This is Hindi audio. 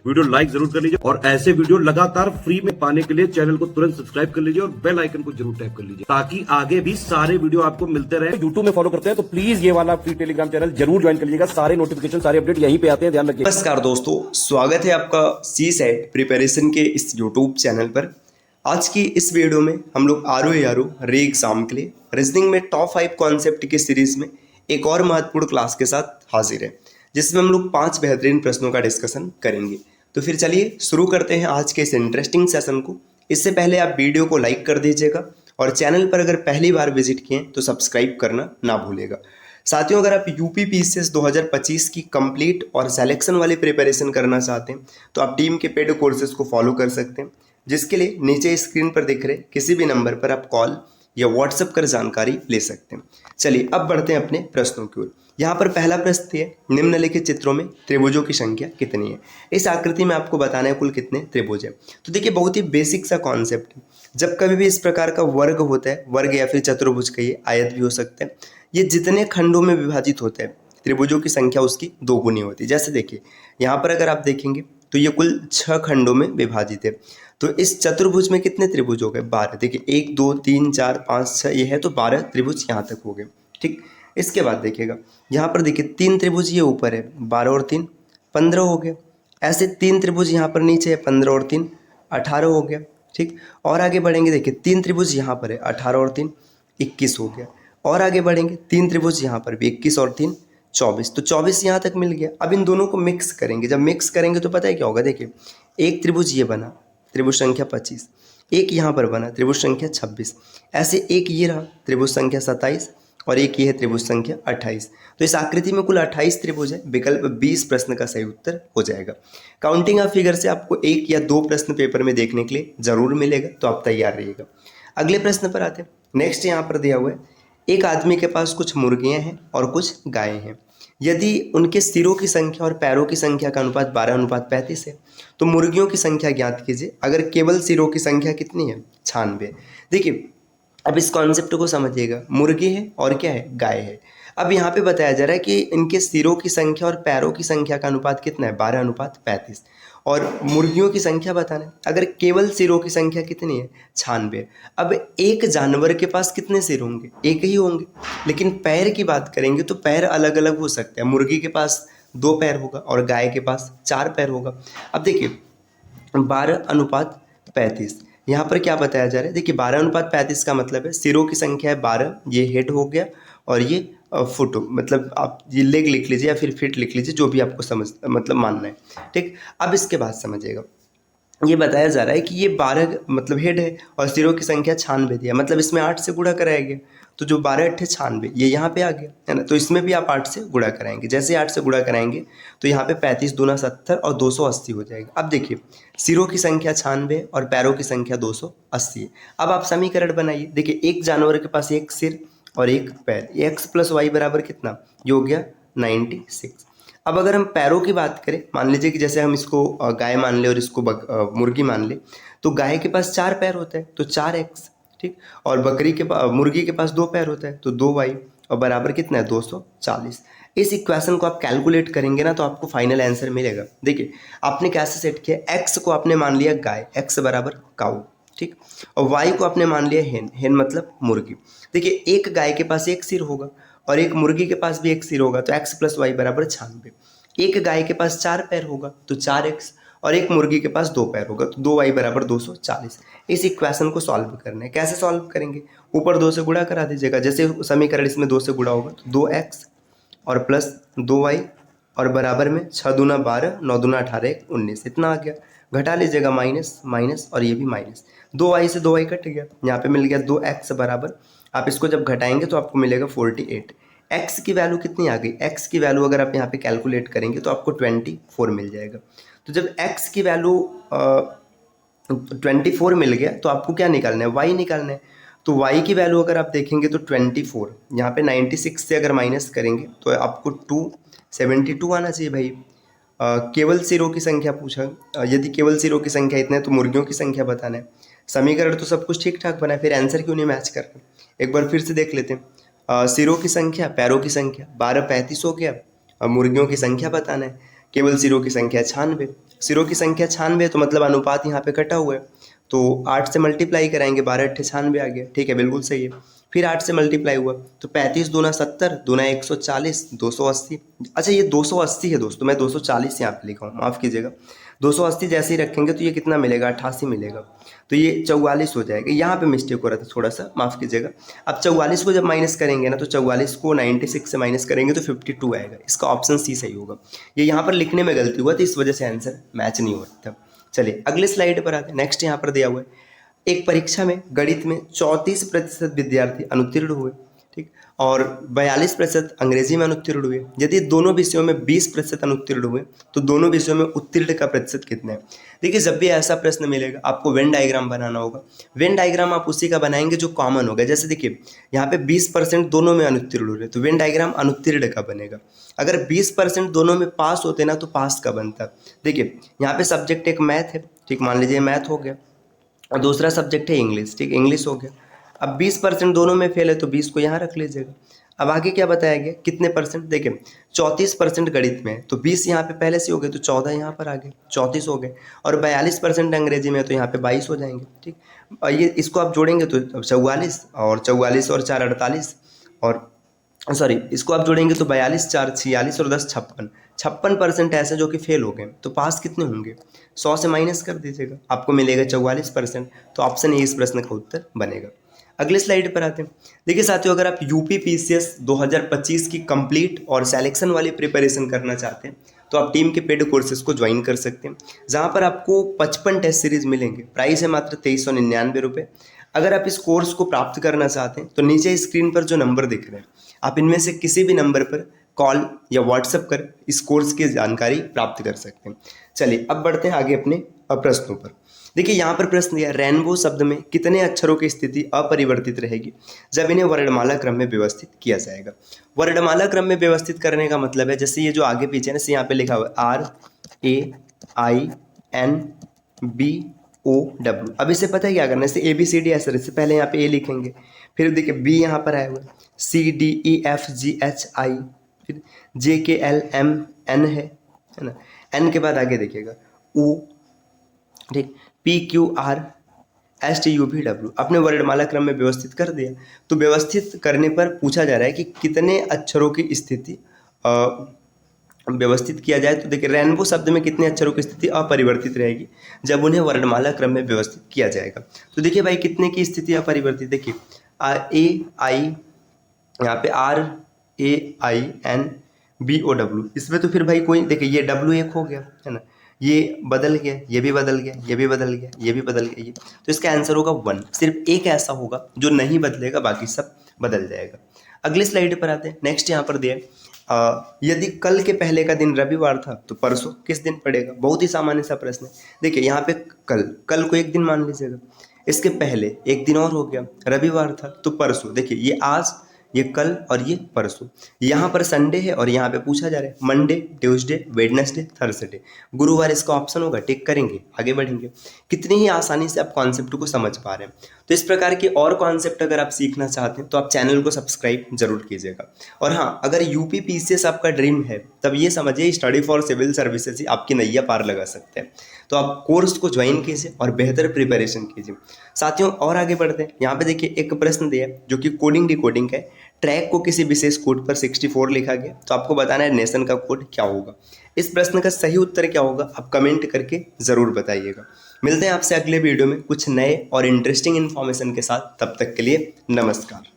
वीडियो लाइक जरूर कर लीजिए और ऐसे वीडियो लगातार फ्री में पाने के लिए चैनल को तुरंत सब्सक्राइब कर लीजिए और बेल आइकन को जरूर टैप कर लीजिए ताकि आगे भी सारे वीडियो आपको मिलते रहे। यूट्यूब में फॉलो करते हैं तो प्लीज ये वाला फ्री टेलीग्राम चैनल जरूर ज्वाइन कर लीजिएगा। सारे नोटिफिकेशन सारे अपडेट यहीं पे आते हैं, ध्यान रखिए। नमस्कार दोस्तों, स्वागत है आपका CSET प्रिपरेशन के इस यूट्यूब चैनल पर। आज की इस वीडियो में हम लोग RO रे एग्जाम के लिए रीजनिंग में टॉप 5 कॉन्सेप्ट की सीरीज में एक और महत्वपूर्ण क्लास के साथ हाजिर है, जिसमें हम लोग 5 बेहतरीन प्रश्नों का डिस्कशन करेंगे। तो फिर चलिए शुरू करते हैं आज के इस इंटरेस्टिंग सेशन को। इससे पहले आप वीडियो को लाइक कर दीजिएगा और चैनल पर अगर पहली बार विजिट किए तो सब्सक्राइब करना ना भूलिएगा। साथियों, अगर आप यूपी PCS 2025 की कंप्लीट और सिलेक्शन वाली प्रिपरेशन करना चाहते हैं तो आप टीम के पेड कोर्सेज को फॉलो कर सकते हैं, जिसके लिए नीचे स्क्रीन पर दिख रहे किसी भी नंबर पर आप कॉल या व्हाट्सएप कर जानकारी ले सकते हैं। चलिए अब बढ़ते हैं अपने प्रश्नों की ओर। यहाँ पर पहला प्रश्न है, निम्नलिखित चित्रों में त्रिभुजों की संख्या कितनी है। इस आकृति में आपको बताना है कुल कितने त्रिभुज है। तो देखिए, बहुत ही बेसिक सा कॉन्सेप्ट है। जब कभी भी इस प्रकार का वर्ग होता है, वर्ग या फिर चतुर्भुज कहिए, आयत भी हो सकता है, ये जितने खंडों में विभाजित होते हैं त्रिभुजों की संख्या उसकी दोगुनी होती है। जैसे देखिए यहाँ पर अगर आप देखेंगे तो ये कुल 6 खंडों में विभाजित है। तो इस चतुर्भुज में कितने त्रिभुज हो गए? 12। देखिए 1 2 3 4 5 6 ये है, तो 12 त्रिभुज यहाँ तक हो गए। ठीक, इसके बाद देखिएगा यहाँ पर देखिए 3 त्रिभुज ये ऊपर है, 12 और 3 15 हो गया। ऐसे 3 त्रिभुज यहाँ पर नीचे है, 15 और 3 18 हो गया। ठीक, और आगे बढ़ेंगे, देखिए 3 त्रिभुज यहाँ पर है, 18 और 3 21 हो गया। और आगे बढ़ेंगे 3 त्रिभुज यहाँ पर भी, 21 और 3 24, तो 24 यहाँ तक मिल गया। अब इन दोनों को मिक्स करेंगे। जब मिक्स करेंगे तो पता है क्या होगा? देखिए एक त्रिभुज ये बना, त्रिभुज संख्या 25, एक यहाँ पर बना त्रिभुज संख्या 26, ऐसे एक ये रहा त्रिभुज संख्या 27 और एक ये है त्रिभुज संख्या 28। तो इस आकृति में कुल 28 त्रिभुज है। विकल्प 20 प्रश्न का सही उत्तर हो जाएगा। काउंटिंग ऑफ फिगर से आपको 1 या 2 प्रश्न पेपर में देखने के लिए जरूर मिलेगा, तो आप तैयार रहिएगा। अगले प्रश्न पर आते हैं। नेक्स्ट यहाँ पर दिया हुआ है, एक आदमी के पास कुछ मुर्गियां हैं और कुछ गायें हैं। यदि उनके सिरों की संख्या और पैरों की संख्या का अनुपात 12:35 है तो मुर्गियों की संख्या ज्ञात कीजिए। अगर केवल सिरों की संख्या कितनी है? 96। देखिए अब इस कॉन्सेप्ट को समझिएगा। मुर्गी है और क्या है? गाय है। अब यहाँ पे बताया जा रहा है कि इनके सिरों की संख्या और पैरों की संख्या का अनुपात कितना है? 12:35। और मुर्गियों की संख्या बताना है। अगर केवल सिरों की संख्या कितनी है? 96। अब एक जानवर के पास कितने सिर होंगे? एक ही होंगे। लेकिन पैर की बात करेंगे तो पैर अलग अलग हो सकते हैं। मुर्गी के पास 2 पैर होगा और गाय के पास 4 पैर होगा। अब देखिए 12:35 यहाँ पर क्या बताया जा रहा है? देखिए 12:35 का मतलब है सिरों की संख्या है 12, ये हेड हो गया, और ये फुट, मतलब आप ये लेग लिख लीजिए या फिर फिट लिख लीजिए, जो भी आपको समझ मतलब मानना है। ठीक, अब इसके बाद समझिएगा, ये बताया जा रहा है कि ये 12 मतलब हेड है और सिरों की संख्या 96 दिया, मतलब इसमें 8 से गुणा कराया गया, तो जो 12 8 96 ये यहाँ पे आ गया है ना। तो इसमें भी आप 8 से गुणा कराएंगे। जैसे 8 से गुणा कराएंगे तो यहाँ पे 35 दूना 70 और 280 हो जाएगा। अब देखिए सिरों की संख्या 96 और पैरों की संख्या 280 है। अब आप समीकरण बनाइए। देखिए एक जानवर के पास एक सिर और एक पैर, x + y बराबर कितना? ये हो गया 96। अब अगर हम पैरों की बात करें, मान लीजिए कि जैसे हम इसको गाय मान ले और इसको मुर्गी मान ले, तो गाय के पास 4 पैर होता है तो 4x। ठीक, और मुर्गी के पास 2 पैर होता है तो 2y, और बराबर कितना है? 240। इस इक्वेशन को आप कैलकुलेट करेंगे ना तो आपको फाइनल आंसर मिलेगा। देखिए आपने कैसे सेट किया? x को आपने मान लिया गाय, x बराबर काऊ। ठीक, और y को आपने मान लिया हेन, हेन मतलब मुर्गी। देखिए एक गाय के पास एक सिर होगा और एक मुर्गी के पास भी एक सिर होगा, तो x + y बराबर 96। एक गाय के पास 4 पैर होगा तो 4x, और एक मुर्गी के पास 2 पैर होगा तो 2y बराबर 240। इस इक्वेशन को सॉल्व करना है। कैसे सॉल्व करेंगे? ऊपर 2 से गुणा करा दीजिएगा। जैसे समीकरण इसमें 2 से गुणा होगा तो 2x और प्लस 2y और बराबर में 6 दूना 12, 9 दूना 18, 19, इतना आ गया। घटा लीजिएगा, माइनस माइनस और ये भी माइनस, 2y से 2y कट गया, यहाँ पे मिल गया 2x बराबर, आप इसको जब घटाएंगे तो आपको मिलेगा 48। x की वैल्यू कितनी आ गई? x की वैल्यू अगर आप यहाँ पे कैलकुलेट करेंगे तो आपको 24 मिल जाएगा। तो जब x की वैल्यू 24 मिल गया तो आपको क्या निकालना है? y निकालना है। तो y की वैल्यू अगर आप देखेंगे तो 24, यहाँ पे 96 से अगर माइनस करेंगे तो आपको 272 आना चाहिए भाई। केवल सिरों की संख्या पूछा, यदि केवल सिरों की संख्या इतने तो मुर्गियों की संख्या बताना है। समीकरण तो सब कुछ ठीक ठाक बना है, फिर आंसर क्यों नहीं मैच कर रहा? एक बार फिर से देख लेते हैं। सिरों की संख्या, पैरों की संख्या 12:35 हो गया, और मुर्गियों की संख्या बताना है। केवल सिरों की संख्या 96, सिरों की संख्या 96 तो मतलब अनुपात यहाँ पे कटा हुआ है, तो 8 से मल्टीप्लाई कराएंगे, 12 8 96 आ गया, ठीक है, बिल्कुल सही है। फिर 8 से मल्टीप्लाई हुआ तो 35 दूना 70, दूना 140, 280। अच्छा ये 280 है दोस्तों, मैं 240 यहाँ पे लिखा हूँ, माफ़ कीजिएगा। 280 जैसे ही रखेंगे तो ये कितना मिलेगा, 88 मिलेगा, तो ये 44 हो जाएगा। यहाँ पे मिस्टेक हो रहा था थोड़ा सा, माफ़ कीजिएगा। अब 44 को जब माइनस करेंगे ना, तो 44 को 96 से माइनस करेंगे तो 52 आएगा। इसका ऑप्शन सी सही होगा। ये यहाँ पर लिखने में गलती हुआ तो इस वजह से आंसर मैच नहीं होता था। चलिए अगले स्लाइड पर आते हैं। नेक्स्ट यहाँ पर दिया हुआ है, एक परीक्षा में गणित में 34% विद्यार्थी अनुत्तीर्ण हुए, ठीक, और 42% अंग्रेजी में अनुत्तीर्ण हुए। यदि दोनों विषयों में 20% अनुत्तीर्ण हुए तो दोनों विषयों में उत्तीर्ण का प्रतिशत कितना है। देखिए जब भी ऐसा प्रश्न मिलेगा आपको वेन डायग्राम बनाना होगा। वेन डायग्राम आप उसी का बनाएंगे जो कॉमन होगा। जैसे देखिए यहाँ पे 20% दोनों में अनुत्तीर्ण हो रहे, तो वेन डायग्राम अनुत्तीर्ण का बनेगा। अगर 20% दोनों में पास होते ना तो पास का बनता। देखिए यहाँ पे सब्जेक्ट एक मैथ है, ठीक, मान लीजिए मैथ हो गया, और दूसरा सब्जेक्ट है इंग्लिश, ठीक, इंग्लिश हो गया। अब 20% दोनों में फेल है तो 20 को यहाँ रख लीजिएगा। अब आगे क्या बताया गया, कितने परसेंट, देखिए 34% गणित में है तो 20 यहाँ पे पहले से हो गए तो 14 यहाँ पर आ गए, 34 हो गए। और 42% अंग्रेजी में है तो यहाँ पे 22 हो जाएंगे, ठीक। और ये इसको आप जोड़ेंगे तो 44, और 44 और 4 48, और सॉरी इसको आप जोड़ेंगे तो 42 4 46 और 10 56। 56% ऐसे जो कि फेल हो गए, तो पास कितने होंगे, 100 से माइनस कर दीजिएगा, आपको मिलेगा 44%। तो ऑप्शन ए इस प्रश्न का उत्तर बनेगा। अगले स्लाइड पर आते हैं। देखिए साथियों, अगर आप यूपी पीसीएस 2025 की कंप्लीट और सिलेक्शन वाली प्रिपरेशन करना चाहते हैं तो आप टीम के पेड कोर्सेज को ज्वाइन कर सकते हैं, जहां पर आपको 55 टेस्ट सीरीज मिलेंगे। प्राइस है मात्र 2399 रुपये। अगर आप इस कोर्स को प्राप्त करना चाहते हैं तो नीचे स्क्रीन पर जो नंबर दिख रहे हैं, आप इनमें से किसी भी नंबर पर कॉल या व्हाट्सएप कर इस कोर्स की जानकारी प्राप्त कर सकते हैं। चलिए अब बढ़ते हैं आगे अपने प्रश्नों पर। देखिए यहाँ पर प्रश्न दिया, रेनबो शब्द में कितने अक्षरों की स्थिति अपरिवर्तित रहेगी जब इन्हें वर्णमाला क्रम में व्यवस्थित किया जाएगा। वर्णमाला क्रम में व्यवस्थित करने का मतलब है, जैसे ये जो आगे पीछे ना, यहाँ पे लिखा हुआ है RAINBOW। अब इसे पता है क्या करना है, इसे ABCD ऐसे, इससे पहले यहाँ पे A लिखेंगे, फिर देखिए B यहाँ पर आया हुआ है, CDEFGHI, फिर JKLMN है ना, N के बाद आगे देखिएगा U, ठीक, PQRSTUVW। अपने वर्णमाला क्रम में व्यवस्थित कर दिया। तो व्यवस्थित करने पर पूछा जा रहा है कि कितने अक्षरों की स्थिति व्यवस्थित किया जाए। तो देखिए रेनबो शब्द में कितने अक्षरों की स्थिति अपरिवर्तित रहेगी जब उन्हें वर्णमाला क्रम में व्यवस्थित किया जाएगा। तो देखिए भाई कितने की स्थिति अपरिवर्तित, देखिए AI यहाँ पे RAINBOW, इसमें तो फिर भाई कोई, देखिए ये W एक हो गया है ना, ये बदल गया, ये भी बदल गया, ये भी बदल गया, ये भी बदल गया, ये तो इसका आंसर होगा 1। सिर्फ एक ऐसा होगा जो नहीं बदलेगा, बाकी सब बदल जाएगा। अगले स्लाइड पर आते हैं। नेक्स्ट यहाँ पर दिया, यदि कल के पहले का दिन रविवार था तो परसों किस दिन पड़ेगा। बहुत ही सामान्य सा प्रश्न है। देखिए यहाँ पे कल को एक दिन मान लीजिएगा, इसके पहले एक दिन और हो गया, रविवार था तो परसों। देखिए ये आज, ये कल और ये परसों। यहाँ पर संडे है और यहाँ पे पूछा जा रहा है मंडे, ट्यूसडे, वेडनेसडे, थर्सडे। गुरुवार इसका ऑप्शन होगा, टिक करेंगे, आगे बढ़ेंगे। कितनी ही आसानी से आप कॉन्सेप्ट को समझ पा रहे हैं। तो इस प्रकार के और कॉन्सेप्ट अगर आप सीखना चाहते हैं तो आप चैनल को सब्सक्राइब जरूर कीजिएगा। और हाँ, अगर यूपी पीसीएस आपका ड्रीम है तब ये समझिए स्टडी फॉर सिविल सर्विसेज ही आपकी नैया पार लगा सकते हैं। तो आप कोर्स को ज्वाइन कीजिए और बेहतर प्रिपरेशन कीजिए। साथियों और आगे बढ़ते हैं। यहाँ पे देखिए एक प्रश्न दिया है जो कि कोडिंग डिकोडिंग है। ट्रैक को किसी विशेष कोड पर 64 लिखा गया, तो आपको बताना है नेशन का कोड क्या होगा। इस प्रश्न का सही उत्तर क्या होगा आप कमेंट करके ज़रूर बताइएगा। मिलते हैं आपसे अगले वीडियो में कुछ नए और इंटरेस्टिंग इन्फॉर्मेशन के साथ। तब तक के लिए नमस्कार।